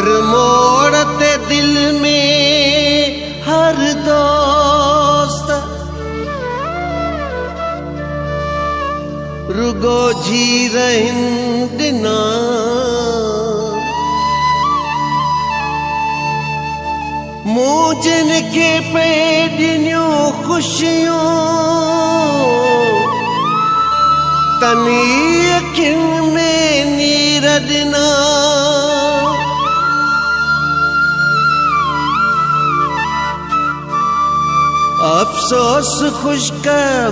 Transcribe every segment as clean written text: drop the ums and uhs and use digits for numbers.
हर मोड़ ते दिल में हर दोस्त रुगो जी रहंदना मोजन के पेड़ियों खुशियों तनी अखिन में नीरदना अफसोस खुश्क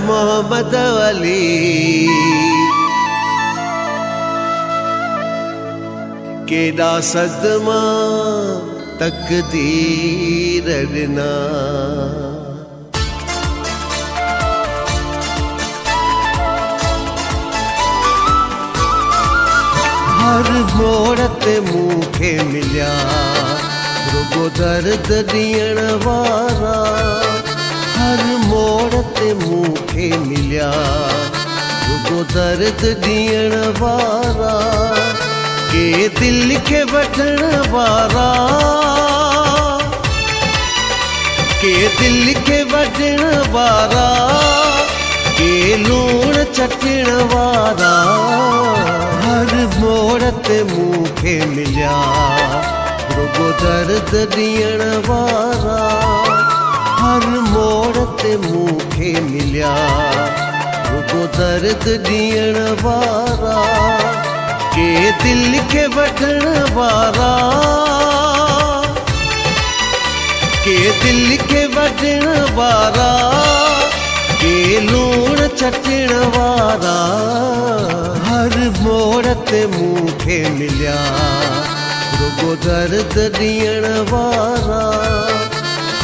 मोहम्मद अली केड़ा सदमा तकदीर ना हर मोड़ ते मूंखे मिलिया रुगो दर्द ॾियण वारा हर मोड़ ते मूंखे मिलिया रुगो दर्द ॾियण वारा के दिल के वठण वारा के दिल के वठण वारा के लूण चटण वारा हर मोड़ ते मूंखे मिलिया रुगो दर्द ॾियण वारा हर मोड़ ते मूंखे मिलिया रुगो दर्द ॾियण वारा के दिल के वठण वारा के दिल के वठण वारा के लूण चटण वारा हर मोड़ ते मूंखे मिलिया रुगो दर्द ॾियण वारा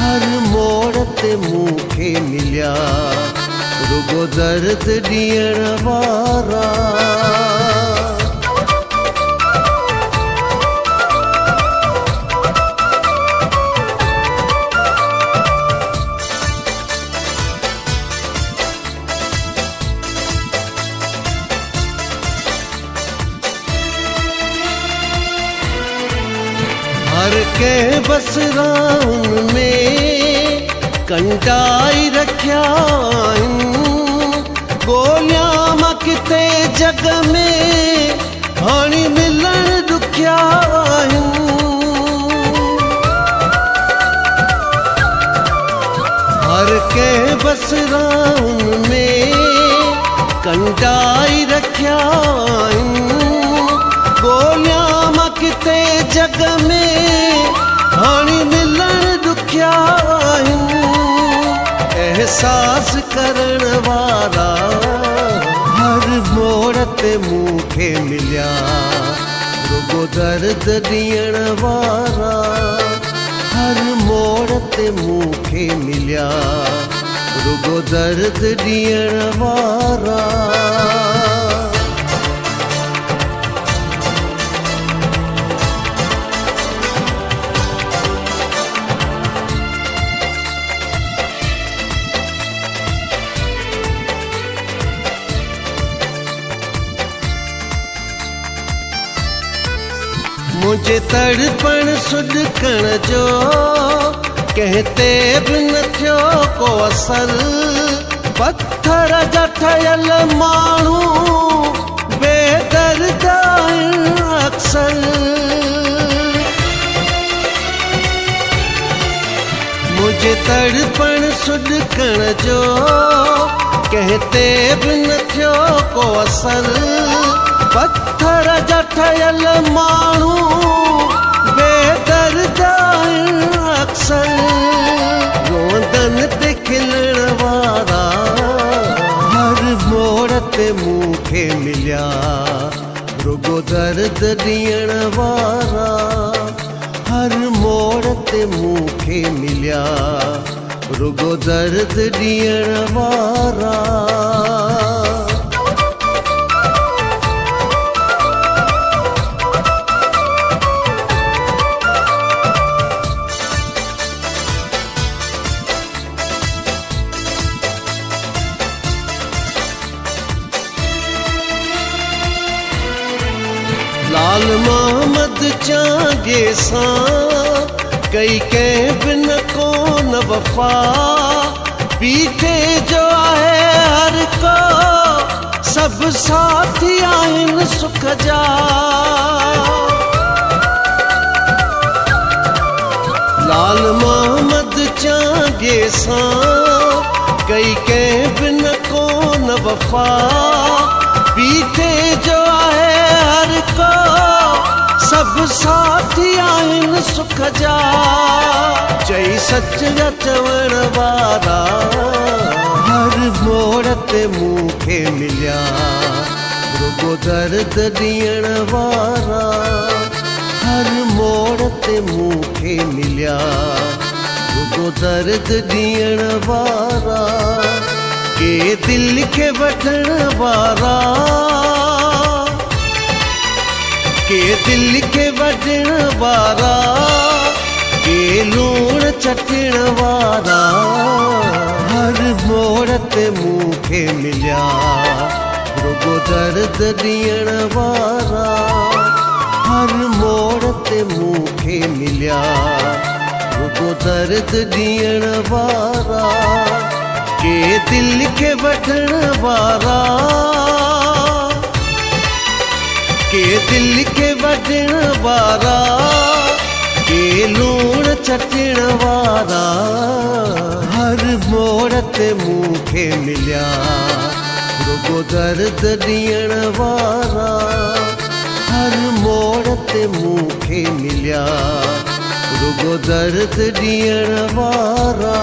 हर मोड़ ते मूंखे मिलिया रुगो दर्द ॾियण वारा हर के बसराउन में कंटाई रखिया गोलियां मकते जग में हाणी मिलन दुखिया हर के बसराउन में कंटाई रखिया गोलियां मकते जग में हाणी मिलन दुखिया एहसास करण वारा हर मोड़ ते मूंखे मिलिया रुगो दर्द ॾियण वारा हर मोड़ ते मूंखे मिलिया रुगो दर्द ॾियण वारा मुझे तड़पण सुॾकण जो कहते बि न थियो को असर पत्थर जा ठहियल माण्हू बेदर्द अक्सर मुझे तड़पण सुॾकण जो कहते बि न थियो को असर पत्थर जा ठहियल माण्हू बेदर्द अक्सर रोदन ते खिलण वारा हर मोड़ ते मूंखे मिलिया रुगो दर्द ॾियण वारा हर मोड़ ते मूंखे मिलिया रुगो दर्द ॾियण वारा लाल मोहम्मद चांगे सां कई कंहिं बि न कोन वफ़ा बीठे जो आहे हर को सभु साथी आहिनि सुख जा लाल मोहम्मद चांगे सां कई कंहिं बि न कोन वफ़ा बीठे जो आहे हर को सभु साथी आहिनि सुख जा चई सच जा चवण वारा हर मोड़ ते मूंखे मिलिया रुगो दर्द ॾियण वारा हर मोड़ ते मूंखे मिलिया रुगो दर्द ॾियण वारा के दिल खे वठण वारा के दिल खे वठण वारा के लूण चटण वारा हर मोड़ ते मूंखे मिलिया रुगो दर्द ॾियण वारा हर मोड़ ते मूंखे मिलिया रुगो दर्द ॾियण वारा के दिल खे वठण वारा के दिल खे वठण वारा के लूण चटण वारा हर मोड़ ते मूंखे मिलिया रुगो दर्द ॾियण वारा हर मोड़ ते मूंखे मिलिया रुगो दर्द ॾियण वारा